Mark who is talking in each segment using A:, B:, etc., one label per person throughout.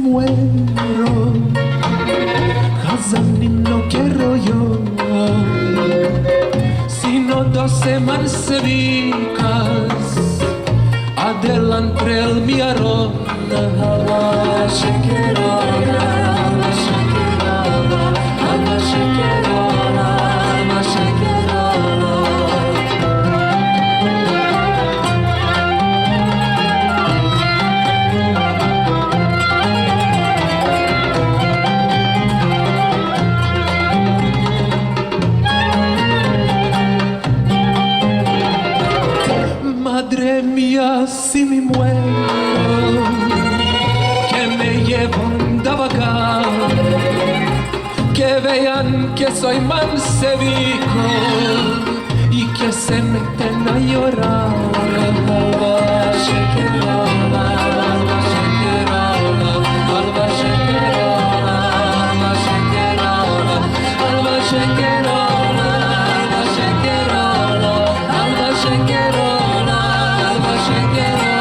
A: muero, Hazani no quiero yo, sino 12 mansevicas, adelante el miarón, Alba shakerola, Alba shakerola, Alba shakerola, Alba shakerola. Madre mía, si me muero, que me lleven de vagar, que vean que soy mansevico y que se meten a llorar. Alba shakerola, Alba shakerola, Alba shakerola, Alba shakerola, Alba shakerola, Alba shakerola, Alba shakerola, Alba shakerola.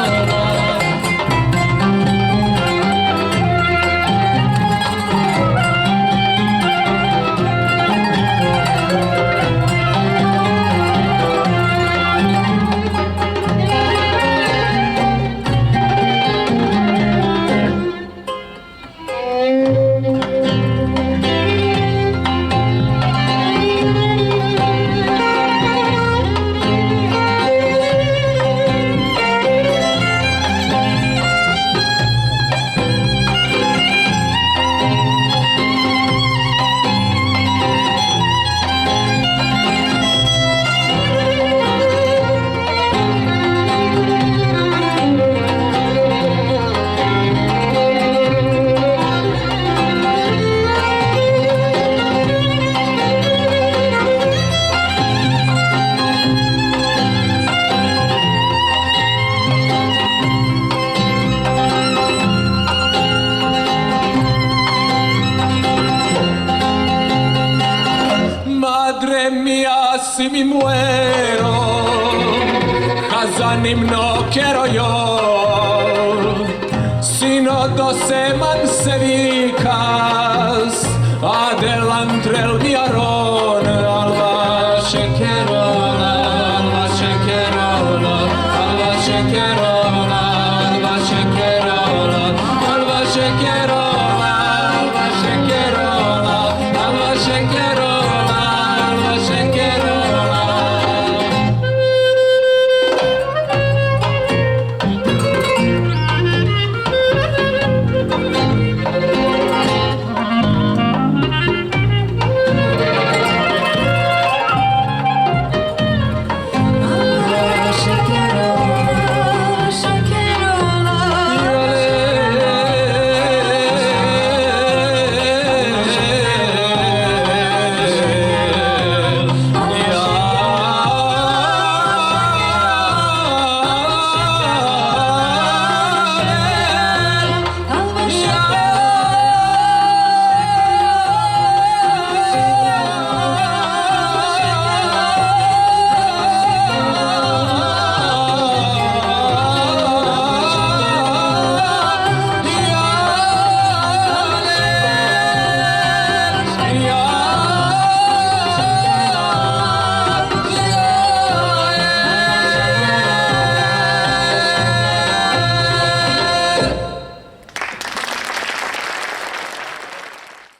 A: Madre mía, si me muero, Hazanim no quiero yo, sino 12 mansevicas, adelante el